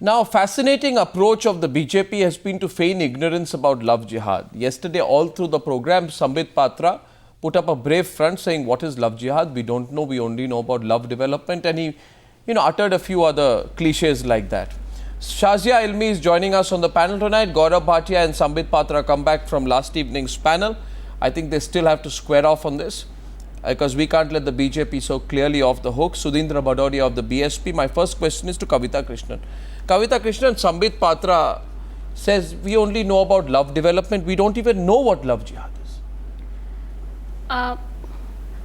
Now, fascinating approach of the BJP has been to feign ignorance about love jihad. Yesterday, all through the program, Sambit Patra put up a brave front saying, what is love jihad? We don't know. We only know about love development. And he, uttered a few other cliches like that. Shazia Ilmi is joining us on the panel tonight. Gaurav Bhatia and Sambit Patra come back from last evening's panel. I think they still have to square off on this because we can't let the BJP so clearly off the hook. Sudhindra Badoria of the BSP. My first question is to Kavita Krishnan. Kavita Krishnan, Sambit Patra says we only know about love development. We don't even know what love jihad is.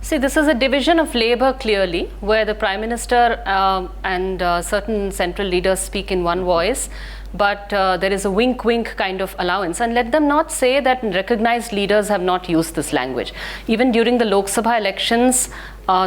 See, this is a division of labor clearly, where the Prime Minister and certain central leaders speak in one voice, but there is a wink-wink kind of allowance. And let them not say that recognized leaders have not used this language. Even during the Lok Sabha elections,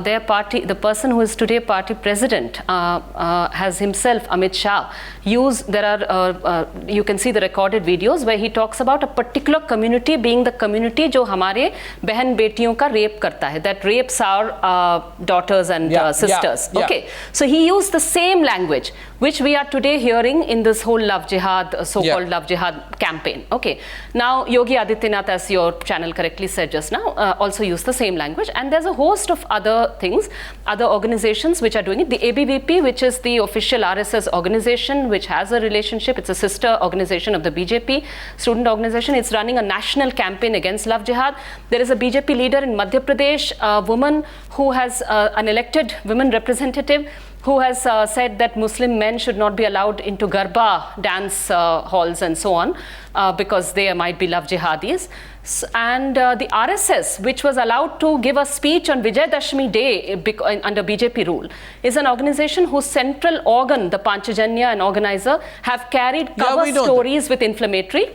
their party, the person who is today party president, has himself, Amit Shah, used, there are, you can see the recorded videos where he talks about a particular community being the community जो हमारे बहन बेटियों का rape करता है, that rapes our daughters and sisters. Okay, so he used the same language which we are today hearing in this whole love jihad, so-called love jihad campaign. Okay, now Yogi Adityanath, as your channel correctly said just now, also used the same language, and there's a host of other things, other organizations which are doing it. The ABVP, which is the official RSS organization, which has a relationship, it's a sister organization of the BJP student organization. It's running a national campaign against love jihad. There is a BJP leader in Madhya Pradesh, a woman who has an elected women representative who has said that Muslim men should not be allowed into Garba dance halls and so on because they might be love jihadis. And the RSS, which was allowed to give a speech on Vijay Dashmi Day under BJP rule, is an organization whose central organ, the Panchajanya and organizer, have carried cover stories with inflammatory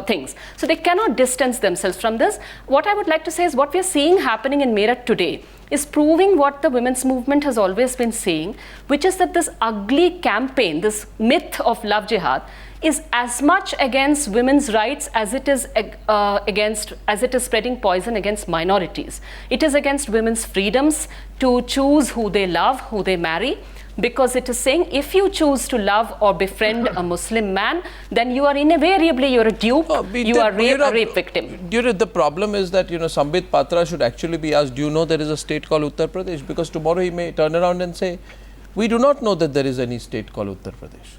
things. So they cannot distance themselves from this. What I would like to say is what we are seeing happening in Meerut today is proving what the women's movement has always been saying, which is that this ugly campaign, this myth of love jihad, is as much against women's rights as it is spreading poison against minorities. It is against women's freedoms to choose who they love, who they marry, because it is saying if you choose to love or befriend a Muslim man, then you are invariably, you're a dupe, you are a rape victim. The problem is that, Sambit Patra should actually be asked, do you know there is a state called Uttar Pradesh? Because tomorrow he may turn around and say, we do not know that there is any state called Uttar Pradesh.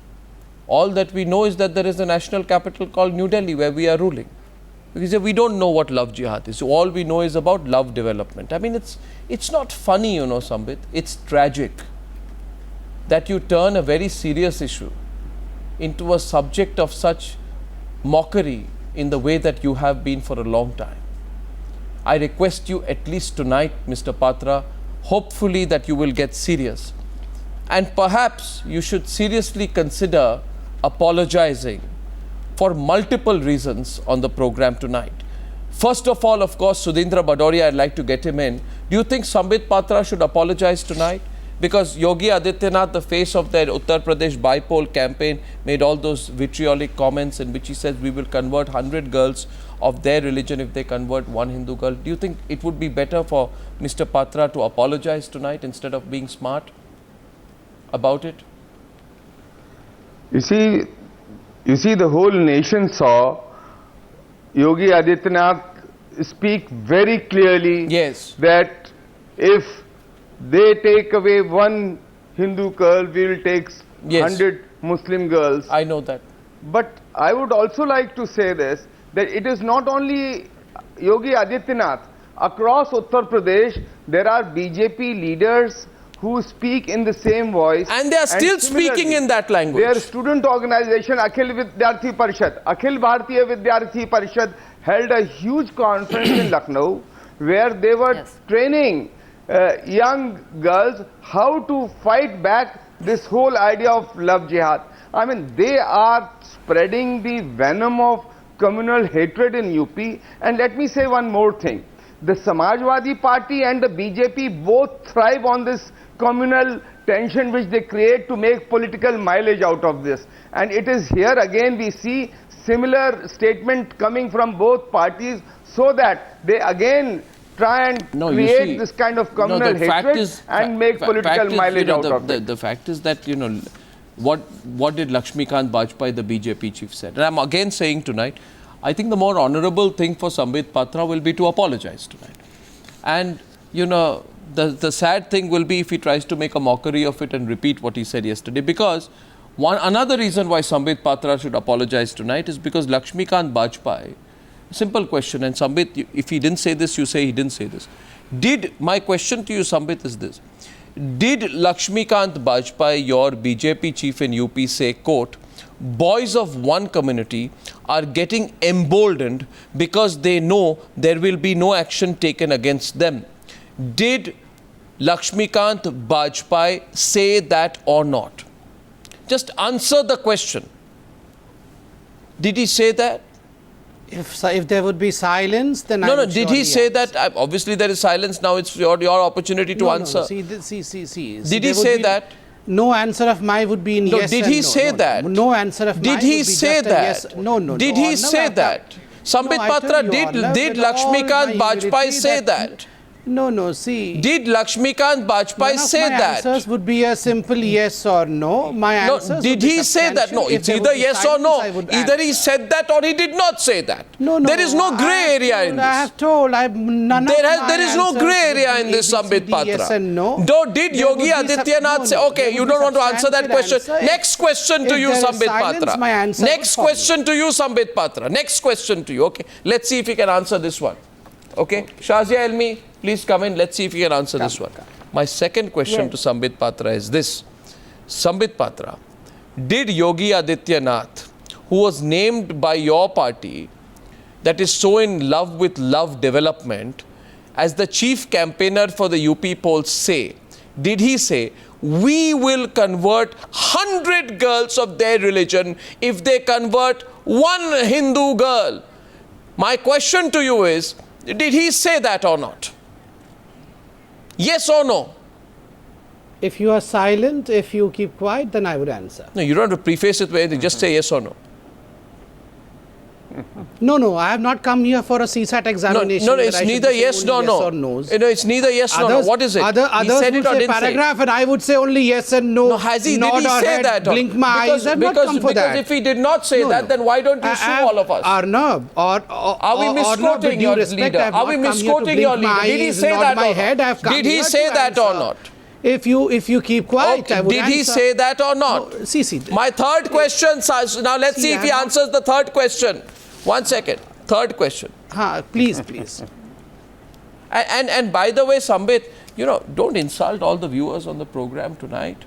All that we know is that there is a national capital called New Delhi where we are ruling. Because we don't know what love jihad is. So all we know is about love development. I mean, it's not funny, Sambit. It's tragic that you turn a very serious issue into a subject of such mockery in the way that you have been for a long time. I request you at least tonight, Mr. Patra, hopefully that you will get serious. And perhaps you should seriously consider apologizing for multiple reasons on the program tonight. First of all, of course, Sudhindra Badoria, I'd like to get him in. Do you think Sambit Patra should apologize tonight? Because Yogi Adityanath, the face of their Uttar Pradesh bipoll campaign, made all those vitriolic comments in which he said we will convert 100 girls of their religion if they convert one Hindu girl. Do you think it would be better for Mr. Patra to apologize tonight instead of being smart about it? You see, the whole nation saw Yogi Adityanath speak very clearly that if they take away one Hindu girl, we will take 100 Muslim girls. I know that. But I would also like to say this, that it is not only Yogi Adityanath. Across Uttar Pradesh, there are BJP leaders who speak in the same voice. And they are still speaking in that language. Their student organization, Akhil Vidyarthi Parishad, Akhil Bharatiya Vidyarthi Parishad, held a huge conference in Lucknow where they were training young girls how to fight back this whole idea of love jihad. I mean, they are spreading the venom of communal hatred in UP. And let me say one more thing. The Samajwadi Party and the BJP both thrive on this communal tension which they create to make political mileage out of this. And it is here again we see similar statement coming from both parties so that they again try and create this kind of communal hatred and make political mileage out of it. The fact is that, what did Lakshmikant Bajpai, the BJP chief, said. And I'm again saying tonight, I think the more honorable thing for Sambit Patra will be to apologize tonight. And, you know, the sad thing will be if he tries to make a mockery of it and repeat what he said yesterday. Because another reason why Sambit Patra should apologize tonight is because Lakshmikant Bajpai, simple question, and Sambit, if he didn't say this, you say he didn't say this. My question to you, Sambit, is this. Did Lakshmikant Bajpai, your BJP chief in UP, say, quote, boys of one community are getting emboldened because they know there will be no action taken against them? Did Lakshmikant Bajpai say that or not? Just answer the question. Did he say that? If there would be silence, then no, did he say that? Obviously, there is silence now. It's your opportunity to answer. No. See. Did he say that? No answer of mine would be in yes. Did he say that? No answer of mine would be just a yes. No. Did he say that? Sambit Patra, did Lakshmikant Bajpai say that? No, see. Did Lakshmikant Bajpai say that? My answers would be a simple yes or no. My answers did he say that? No, it's either yes or no. Either he said that or he did not say that. No. There is no grey area in this. I have told. There is no grey area in this, Sambit Patra. Yes and no. Did Yogi Adityanath say, okay, you don't want to answer that question. Next question to you, Sambit Patra. Next question to you, Sambit Patra. Next question to you. Okay, let's see if he can answer this one. Okay, Shazia Elmi, please come in. Let's see if you can answer this one. My second question to Sambit Patra is this. Sambit Patra, did Yogi Adityanath, who was named by your party, that is so in love with love development, as the chief campaigner for the UP polls say, did he say, we will convert 100 girls of their religion if they convert one Hindu girl? My question to you is, did he say that or not? Yes or no? If you are silent, if you keep quiet, then I would answer. No, you don't have to preface it with anything. Just say yes or no. No, I have not come here for a CSAT examination. No, it's neither yes nor no. It's neither yes nor no. What is it? Others would say paragraph and I would say only yes and no. No, did he say that? Blink my eyes. I have not come for that. Because if he did not say that, then why don't you sue all of us? Arnab, are we misquoting your leader? Are we misquoting your leader? Did he say that or not? Did he say that or not? If you keep quiet, okay, I would answer. Did he say that or not? No, see. My third question, now let's see if he answers the third question. 1 second. Third question. Please. And by the way, Sambit, don't insult all the viewers on the program tonight.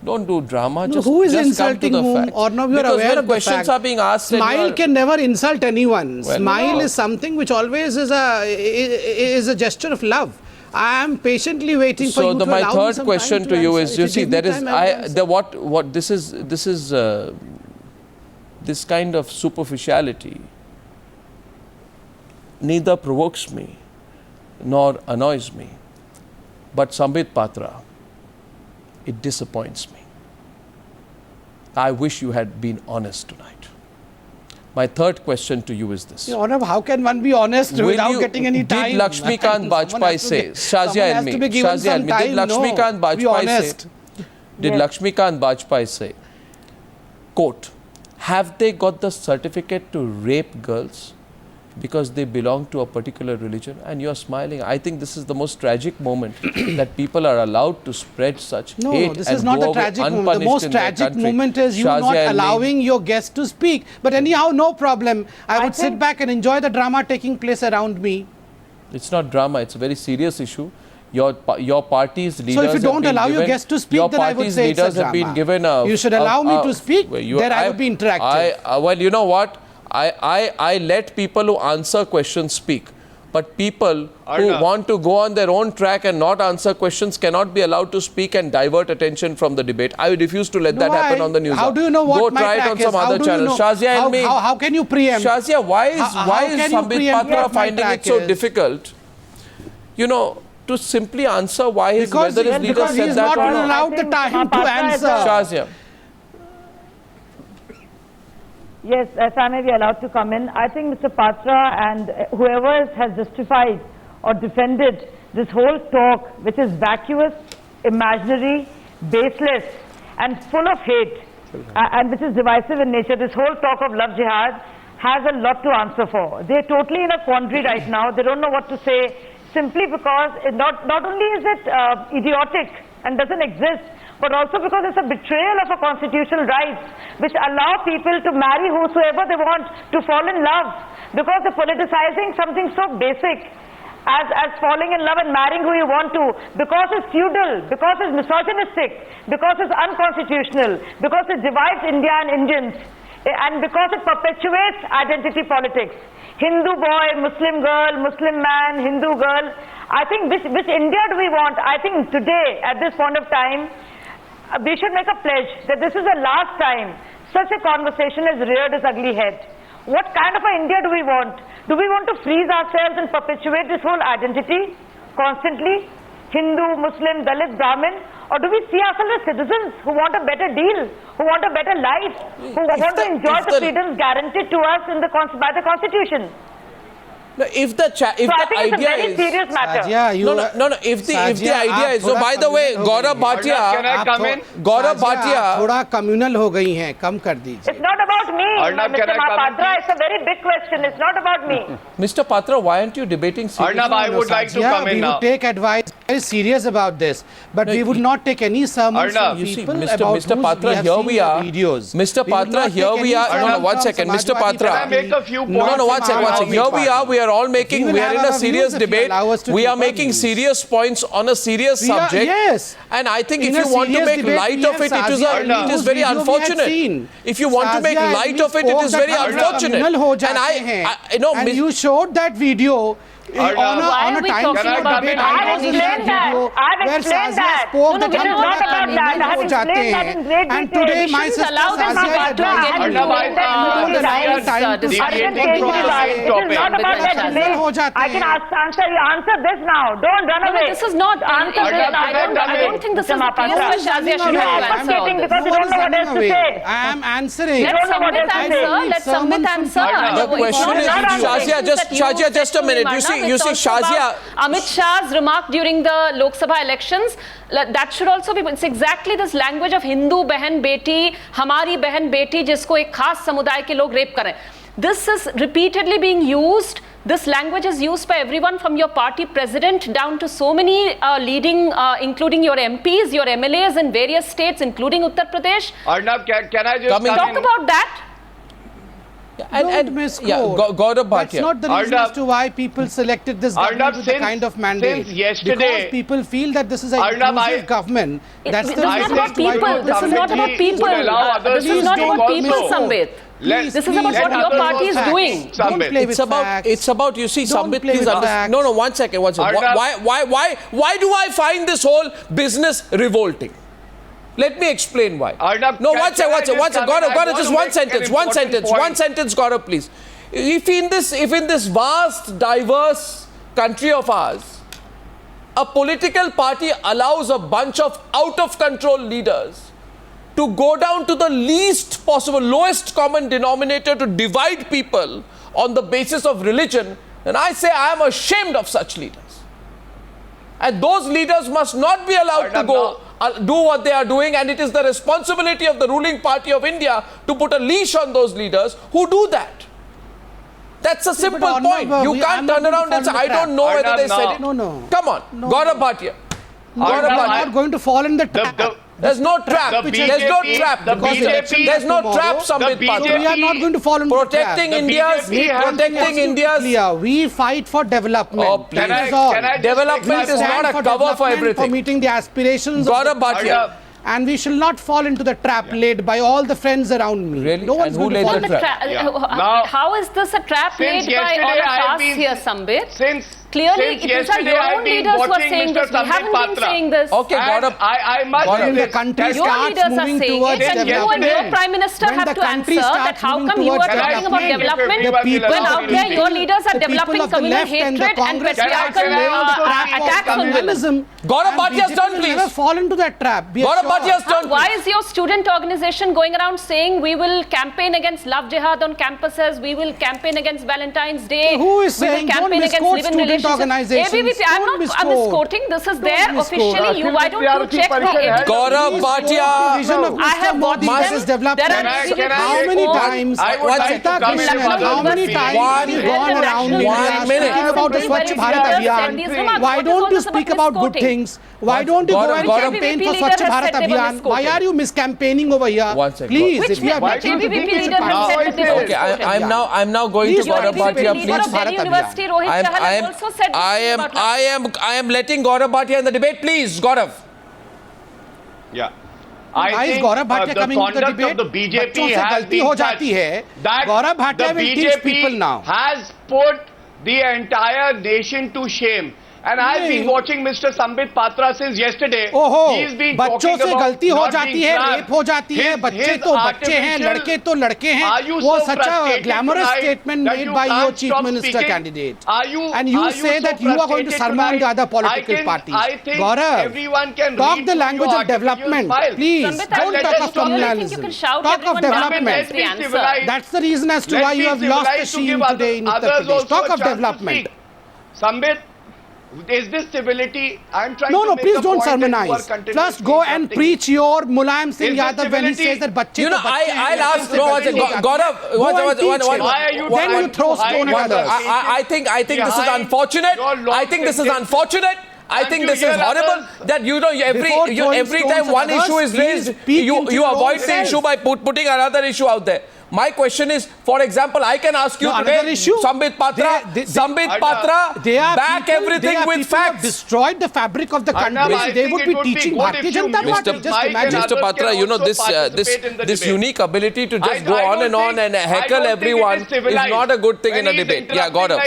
Don't do drama. No, who is insulting whom? Or no, you are aware of the questions fact. Are being asked. Smile can never insult anyone. Well, Smile is something which always is a gesture of love. I am patiently waiting for you to allow me some time to answer. My third question to you is, you see, there is this kind of superficiality neither provokes me nor annoys me, but Sambit Patra, it disappoints me. I wish you had been honest tonight. My third question to you is this. Your Honor, how can one be honest without getting any time? Did Lakshmikant Bajpai say, Shazia Elmi, did Lakshmikant Bajpai say, did Lakshmikant Bajpai say, quote, have they got the certificate to rape girls because they belong to a particular religion? And you're smiling. I think this is the most tragic moment that people are allowed to spread such hate. No, this is not a tragic moment. The most tragic moment is you not allowing your guests to speak. But anyhow, no problem. I would sit back and enjoy the drama taking place around me. It's not drama. It's a very serious issue. Your party's leaders. So if you don't allow your guests to speak, then I would say it's a drama. Have been given you should allow me to speak. Then I would be interactive. Well, you know what? I let people who answer questions speak. But people who want to go on their own track and not answer questions cannot be allowed to speak and divert attention from the debate. I refuse to let that happen on the news. How do you know what my track is? Go try it on some other channel. Shazia Elmi. How can you preempt? Shazia, why is Sambit Patra finding it so difficult, to simply answer why whether his leader said that or not? Because he is not allowed the time to answer. Shazia. Yes, if I may be allowed to come in. I think Mr. Patra and whoever has justified or defended this whole talk, which is vacuous, imaginary, baseless, and full of hate, and which is divisive in nature. This whole talk of love jihad has a lot to answer for. They're totally in a quandary right now. They don't know what to say, simply because not only is it idiotic and doesn't exist, but also because it's a betrayal of a constitutional rights which allow people to marry whosoever they want, to fall in love, because they're politicizing something so basic as falling in love and marrying who you want to, because it's feudal, because it's misogynistic, because it's unconstitutional, because it divides India and Indians, and because it perpetuates identity politics. Hindu boy, Muslim girl, Muslim man, Hindu girl. I think which India do we want? I think today, at this point of time, we should make a pledge that this is the last time such a conversation has reared its ugly head. What kind of an India do we want? Do we want to freeze ourselves and perpetuate this whole identity constantly? Hindu, Muslim, Dalit, Brahmin? Or do we see ourselves as citizens who want a better deal, who want a better life, who want to enjoy the freedoms guaranteed to us in by the Constitution? No, if the idea is serious matter. If the idea is, so by the way, Gaurav Bhatia, can I come in? Gaurav Bhatia, थोड़ा communal हो गई हैं, कम कर दीजिए. It's not about me, Mr. Mahapatra. It's a very big question. It's not about me. Mr. Patra, why aren't you debating seriously? Arnab, I would like to come in now. We would take advice, very serious about this, but we would not take any sermons from people about Mr. Patra, here we are. Videos. Mr. Patra, here we are. No, 1 second, Mr. Patra. Can I make a few points? No, 1 second. Here we are. We are all making. We are in a serious debate. We are making serious points on a serious subject. Yes. And I think if you want to make light of it, it is very unfortunate. If you want to make light of it, it is very unfortunate. And you showed that video on a time debate. I've explained that. I've explained that. No, it is not about that. I have explained that in great detail. And today my sister Sazia is I can answer this now. Don't run away. This is not answer this. I don't think this is the place where Shazia should have to answer all this. Because you don't know what else to say. I am answering. Let Samvit answer. The question is, Shazia, just a minute. You see, Shazia. Amit Shah's remark during the Lok Sabha elections, that should also be, it's exactly this language of Hindu behan beti, hamari behan beti, jisko ek khas samudaya ke log rape kar rahe. This is repeatedly being used. This language is used by everyone from your party president down to so many leading, including your MPs, your MLAs in various states, including Uttar Pradesh. Arnab, can I just talk about that? Don't misquote. Gaurav Bhatia. That's not the reason as to why people selected this government with the kind of mandate. Since yesterday, because people feel that this is an inclusive government. That's the reason. This is not about people. This is not about people, Sambit. This is about what your party is doing. Don't play with facts. It's about, you see, Sambit, please understand. No, 1 second. Why do I find this whole business revolting? Let me explain why. Arnab, no, one second. Gaurav, just one sentence, Gaurav, please. If in this vast, diverse country of ours, a political party allows a bunch of out-of-control leaders to go down to the least possible, lowest common denominator to divide people on the basis of religion, then I say I am ashamed of such leaders. And those leaders must not be allowed to go do what they are doing, and it is the responsibility of the ruling party of India to put a leash on those leaders who do that. That's a simple point. You can't turn around and say, I don't know whether they said it. No. Come on, Gaurav Bhatia. I'm not going to fall in the trap. There's no trap. There's no trap. There's no trap, Sambit Patra. We are not going to fall into protecting India's. We fight for development. Oh, please. Development is not a cover for everything. For meeting the aspirations Gaurav Bhatia. And we shall not fall into the trap laid by all the friends around me. Really? No one's and who going to laid fall the trap? How is this a trap laid by all of us here, Sambit? Clearly, these are your own leaders who are saying this. We haven't been saying this. Okay, Gaurav. I must say the country starts moving towards it, and you and your Prime Minister have to answer that how come you are talking about development when out there your leaders are developing communal hatred and patriarchal attacks on women. Gaurav Bhatia's turn, please. Never fall into that trap. Gaurav Bhatia's turn, Why is your student organization going around saying we will campaign against love jihad on campuses, we will campaign against Valentine's Day. So who is saying don't misquote student organizations? ABVP, I'm misquoting. This is there officially. Why don't you check the Gaurav Bhatia. I have watched them. How many times? How many times have you gone around speaking about the Swachh Bharat Abhiyan? Why don't you speak about good things? Why don't you go and campaign for Swachh Bharat Abhiyan? Why are you miscampaigning over here? Please, if you are making to okay, I'm now going to Gaurav Bhatia. Please, I am letting Gaurav Bhatia in the debate. Please, Gaurav. Yeah. Why is Gaurav Bhatia coming to the debate? The BJP has been that Gaurav Bhatia will teach people now. Has put the entire nation to shame. And I've been watching Mr. Sambit Patra since yesterday. He's been बच्चों से गलती हो जाती है, rape हो जाती है, बच्चे तो बच्चे हैं, लड़के तो लड़के हैं. Was such a glamorous statement made by your chief minister candidate. And you say that you are going to surmount the other political parties. Gaurav, talk the language of development. Please, don't talk of communalism. Talk of development. That's the reason as to why you have lost the sheen today in Uttar Pradesh. Talk of development. Sambit, is this civility? I'm trying to make please don't sermonize. First go and preach your Mulayam Singh Yadav when he says that bachche you know, I'll ask Gaurav, why are you then you throw stone at others. I think this is unfortunate. I think this is unfortunate. I think this is horrible that every time one issue is raised, you avoid the issue by putting another issue out there. My question is, for example, I can ask you today, Sambit Patra, back everything with facts. Destroyed the fabric of the country. They would be teaching Bharatiya Janata Party. Just imagine. Mr. Patra, you know, this unique ability to just go on and heckle everyone is not a good thing in a debate. Yeah, Gaurav.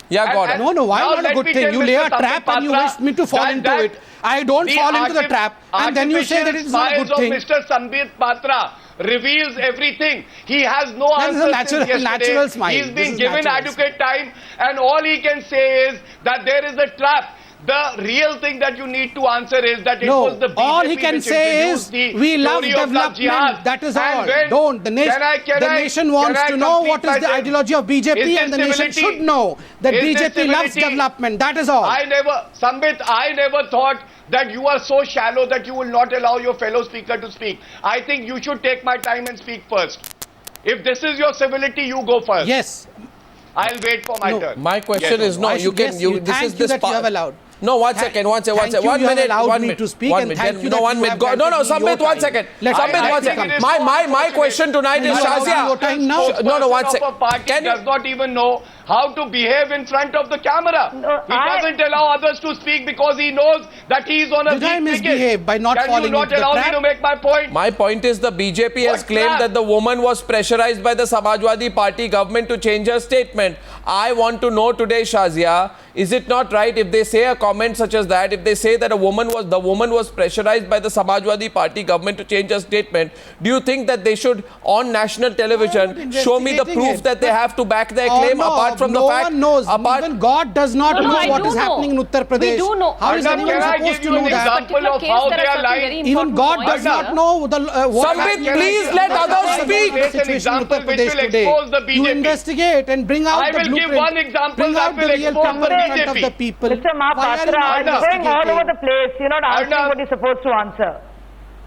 Yeah, Gaurav. No, why not a good thing? You lay a trap and you wish me to fall into it. I don't fall into the trap. And then you say that it is not a good thing. Mr. Sambit Patra reveals everything. He has no answers since yesterday. He's been given adequate time and all he can say is that there is a trap. The real thing that you need to answer is that it was the BJP all he can say is we love development. That is all. Don't. The nation wants to know what is the ideology of BJP and the nation should know that BJP loves development. That is all. Sambit, I never thought that you are so shallow that you will not allow your fellow speaker to speak. I think you should take my time and speak first. If this is your civility, you go first. Yes. I'll wait for my turn. My question is no. You can. This you have allowed. No, one second. 1 minute. 1 minute to speak. And thank you. No, 1 minute. No, Sambit, 1 second. Sambit, 1 second. My question tonight is Shazia. No, 1 second. Can does not even know how to behave in front of the camera. He doesn't allow others to speak because he knows that he is on a weak wicket. Misbehave by not falling into the trap? Can you not allow me to make my point? My point is the BJP has claimed that the woman was pressurized by the Samajwadi Party government to change her statement. I want to know today, Shazia, is it not right if they say a comment such as that, if they say that the woman was pressurized by the Samajwadi Party government to change her statement, do you think that they should on national television show me the proof that they have to back their claim apart from the fact? No one knows. Even God does not know what is happening in Uttar Pradesh. We do know. How is anyone supposed to know that? Of how they are lying. Even God does not know what Sambit, please let others speak. The situation in Uttar Pradesh today. You investigate and bring out the blueprint. I will give one example. Bring out the real picture in front of the people. Mr. Mahapatra, you're going all over the place. You're not answering what you're supposed to answer.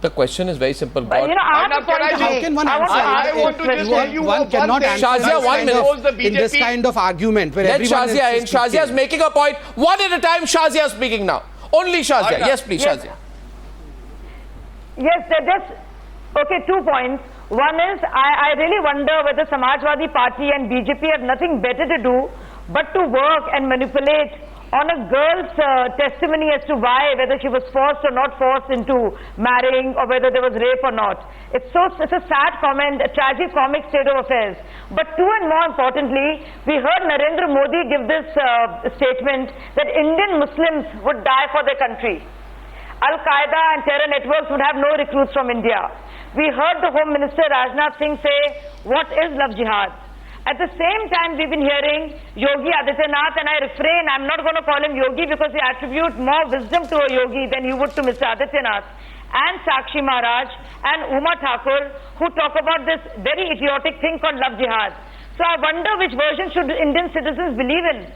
The question is very simple. How can one answer? I want to just tell you one cannot answer Shazia, 1 minute. In this kind of argument where let everyone Shazia in. Shazia is making a point. One at a time, Shazia is speaking now. Only Shazia. Yes, please, Shazia. Yes, okay, 2 points. One is, I really wonder whether Samajwadi Party and BJP have nothing better to do but to work and manipulate on a girl's testimony as to why, whether she was forced or not forced into marrying, or whether there was rape or not. It's a sad comment, a tragic comic state of affairs. But and more importantly, we heard Narendra Modi give this statement that Indian Muslims would die for their country. Al-Qaeda and terror networks would have no recruits from India. We heard the Home Minister Rajnath Singh say, what is love jihad? At the same time, we've been hearing Yogi Adityanath, and I refrain, I'm not going to call him Yogi because you attribute more wisdom to a Yogi than you would to Mr. Adityanath, and Sakshi Maharaj, and Uma Thakur, who talk about this very idiotic thing called love jihad. So I wonder which version should Indian citizens believe in?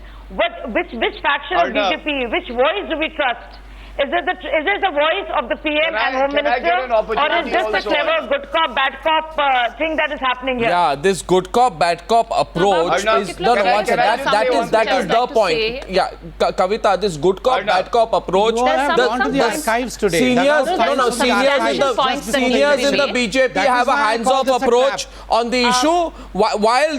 Which faction of BJP, which voice do we trust? Is it the voice of the PM and Home Minister, or is this a clever good cop, bad cop thing that is happening here? Yeah, this good cop, bad cop approach is that is the point. Yeah, Kavita, this good cop, bad cop approach. You have gone to the archives today. Seniors in the BJP have a hands-off approach on the issue, while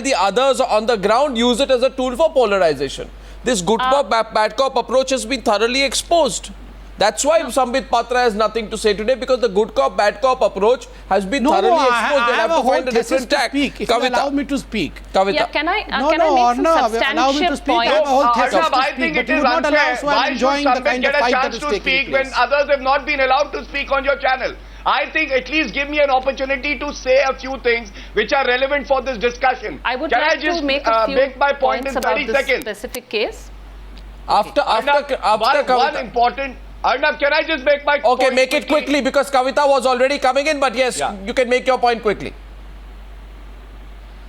the others on the ground use it as a tool for polarization. This good cop, bad cop approach has been thoroughly exposed. That's why Sambit Patra has nothing to say today, because the good cop, bad cop approach has been thoroughly exposed. They'll have to find a different tack. If you allow me to speak. Kavita. Yeah, can I make some allow me to substantive speak. points? I have a whole thesis to I speak, think but it you is will not allow, unfair. so I'm enjoying the kind of fight that is taking place. When others have not been allowed to speak on your channel. I think at least give me an opportunity to say a few things which are relevant for this discussion. I would like to make a few make my point points in 30 about this seconds. specific case. After one important... Arnab, can I just make my point? Okay, make it quickly, because Kavita was already coming in, but yes, you can make your point quickly.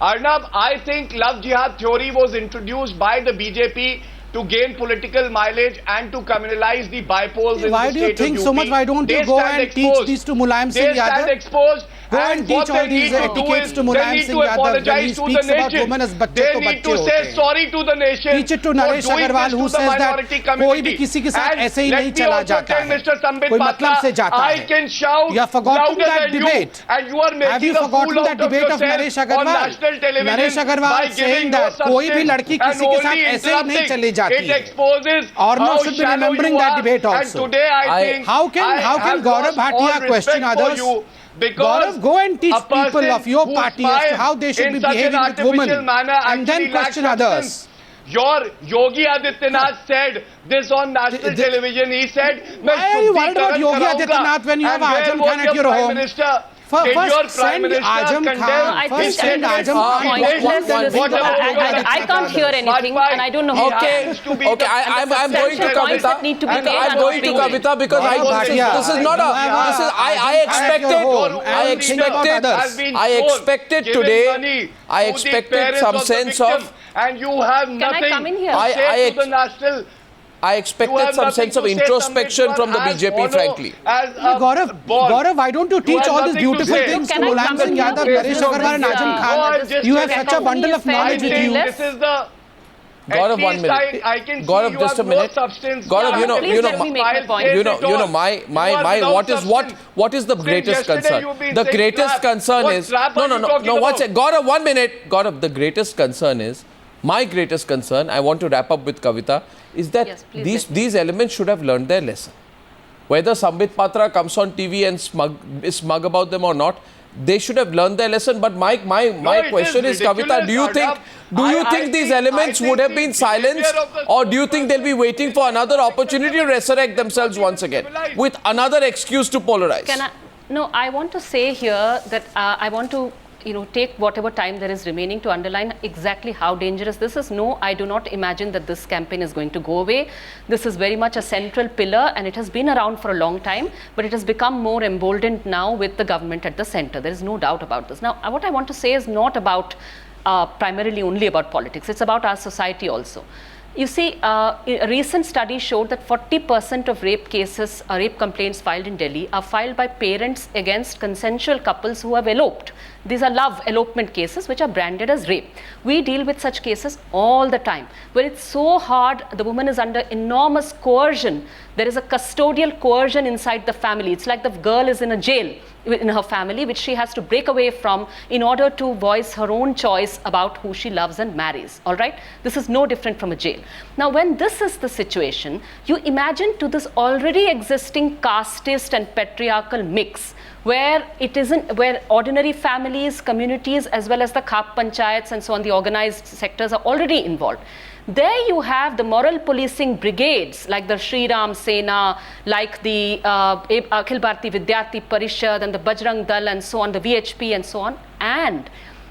Arnab, I think love jihad theory was introduced by the BJP to gain political mileage and to criminalize the bipoles in the state of UP. Why do you think so much? Why don't you go and teach these to Mulayam Singh Yadav? They stand exposed. Go and teach all these etiquettes to Mulayam Singh Yadav when he speaks about women as bacche They need to say sorry to the nation. Teach it to Naresh Agarwal, who says that कोई भी किसी के साथ ऐसे ही नहीं चला जाता है, कोई मतलब से जाता है. I can shout You have forgotten that debate. And you are making Have you forgotten that debate of Naresh Agarwal? Naresh Agarwal saying that कोई भी लड़की किसी के साथ ऐसे ही नहीं चली जाती है. Arnav should be remembering that debate also. How can Gaurav Bhatia question others? Gaurav, go and teach people of your party as to how they should be behaving with women and then question others. Your Yogi Adityanath said this on national television. He said, why are you worried about Yogi Adityanath when you have Azam Khan at your home? First send Azam Khan. I can't hear anything, and I don't know how. Okay, I'm going to Kavita. I'm going to Kavita because this is not a. I expected today. I expected some sense of. And you have nothing. Can I come in here? I expected some sense of introspection from the BJP, frankly. Gaurav, why don't you teach all these beautiful things to Mulayam Singh Yadav, Naresh Agarwal and Azam Khan? You have such a bundle of knowledge with you. This is the... Gaurav, 1 minute. Gaurav, just a minute. Gaurav, what is the greatest concern? The greatest concern is... No, one second. Gaurav, 1 minute. Gaurav, the greatest concern is... My greatest concern, I want to wrap up with Kavita, is that these elements should have learned their lesson. Whether Sambit Patra comes on TV and is smug about them or not, they should have learned their lesson. But my question is, Kavita, do you think these elements would have been silenced, or do you think they'll be waiting for another opportunity to resurrect themselves once again with another excuse to polarize? No, I want to say here that I want to take whatever time there is remaining to underline exactly how dangerous this is. No, I do not imagine that this campaign is going to go away. This is very much a central pillar, and it has been around for a long time, but it has become more emboldened now with the government at the center. There is no doubt about this. Now, what I want to say is not about primarily only about politics. It's about our society also. You see, a recent study showed that 40% of rape cases, rape complaints filed in Delhi are filed by parents against consensual couples who have eloped. These are love elopement cases which are branded as rape. We deal with such cases all the time, where it's so hard, the woman is under enormous coercion. There is a custodial coercion inside the family. It's like the girl is in a jail in her family, which she has to break away from in order to voice her own choice about who she loves and marries. All right? This is no different from a jail. Now, when this is the situation, you imagine to this already existing casteist and patriarchal mix, where ordinary families, communities, as well as the khap panchayats and so on, the organized sectors are already involved. There you have the moral policing brigades like the Shri Ram Sena, like the Akhil Bharati Vidyarthi Parishad and the Bajrang Dal and so on, the VHP and so on. And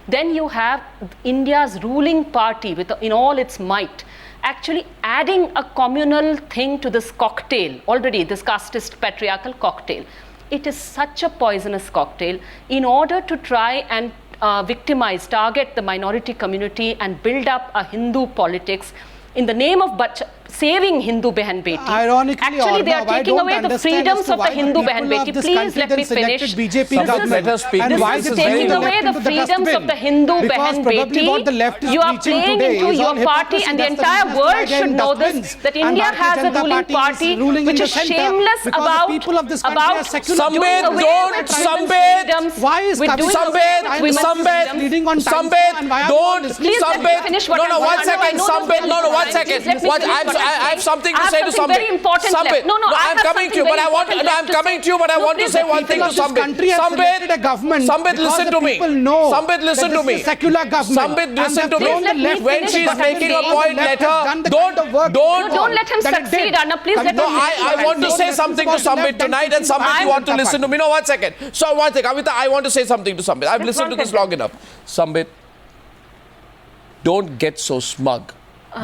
then you have India's ruling party in all its might actually adding a communal thing to this cocktail, already this casteist patriarchal cocktail. it is such a poisonous cocktail in order to try and target the minority community and build up a Hindu politics in the name of saving Hindu Behan Beti. Ironically, actually, they are taking away the freedoms of the Hindu Behan Beti. Please let me finish. This is taking away the freedoms of the Hindu Behan Beti. You are playing into your party, and the entire world should know this, that India has a ruling party which is shameless about doing away with freedoms. Why is don't please let me finish what no, one second. One second. I have something to say to Sambit. Very important Sambit, I'm coming to you, but I want to say one thing to Sambit. Sambit, listen to me. Sambit, listen to me. Secular government. Sambit, listen to me. When she is making a point, let her. Don't let him succeed, Anna. Please let him. No, I want to say something to Sambit tonight, and Sambit, you want to listen to me. No, one second. So one thing, Kavita, I want to say something to Sambit. I've listened to this long enough. Sambit, don't get so smug.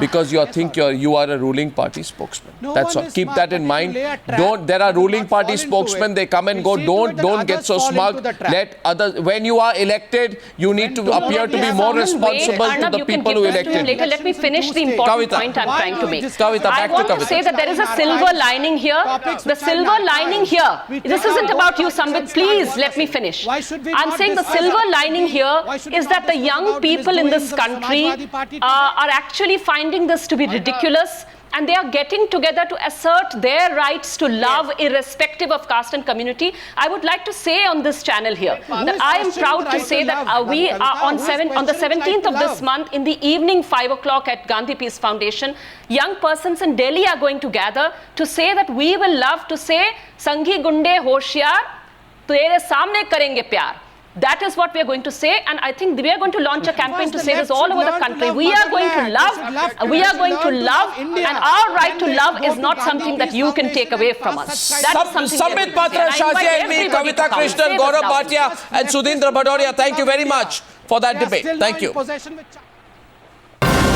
Because you think you are a ruling party spokesman. That's all. Keep that in mind. There are ruling party spokesmen. They come and go. Don't get so smug. Let others. When you are elected, you need to appear to be more responsible to the people who elected. Let me finish the important point I'm trying to make. I want to say that there is a silver lining here. The silver lining here. This isn't about you, Sambit. Please let me finish. I'm saying the silver lining here is that the young people in this country are actually finding this to be ridiculous, and they are getting together to assert their rights to love irrespective of caste and community. I would like to say on this channel here that I am proud to say that we are on the 17th of this month in the evening 5 o'clock at Gandhi Peace Foundation. Young persons in Delhi are going to gather to say that we will love to say Sanghi Gunde Hoshyar Tere Samne Karenge Pyar. That is what we are going to say, and I think we are going to launch a campaign to say this all over the country. We are going to love, and our right to love is not something that you can take away from us. That is something Sambit Patra, Shazia and me, Kavita Krishnan, Gaurav Bhatia and Sudhindra Bhadoria, thank you very much for that debate. Thank you.